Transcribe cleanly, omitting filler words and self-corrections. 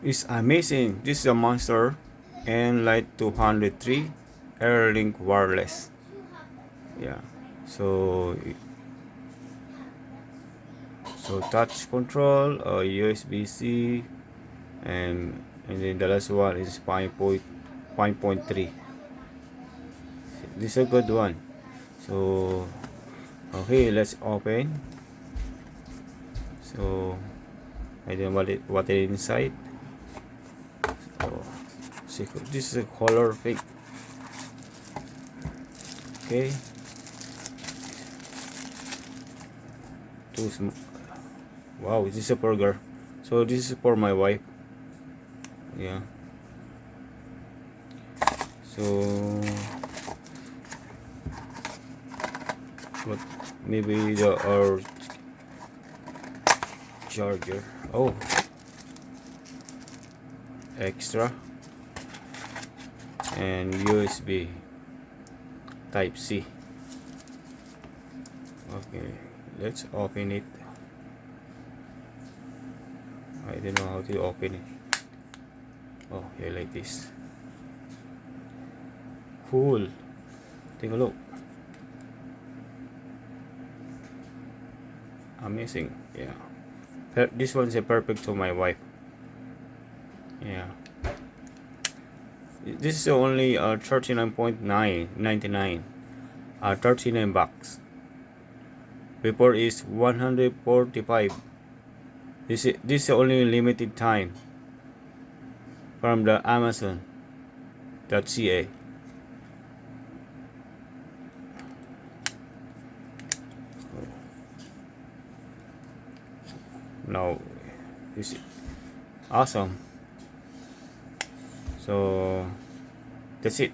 It's amazing. This is a monster. N-Lite 203 AirLinkd wireless. Yeah. So touch control, USB-C, and then the last one is 5.3. This is a good one. So okay, let's open. So I don't know what is inside. So this is a color pick. Okay, wow, this is a burger. So this is for my wife. Yeah. So what? Maybe our charger. Oh, extra and USB Type C. Okay, let's open it. I don't know how to open it. Oh, here like this. Cool. Take a look. Amazing. Yeah. This one's a perfect for my wife. Yeah. This is only 39.99. 39 bucks. Before is 145. This is only limited time from the Amazon.ca. Now this is awesome. So that's it.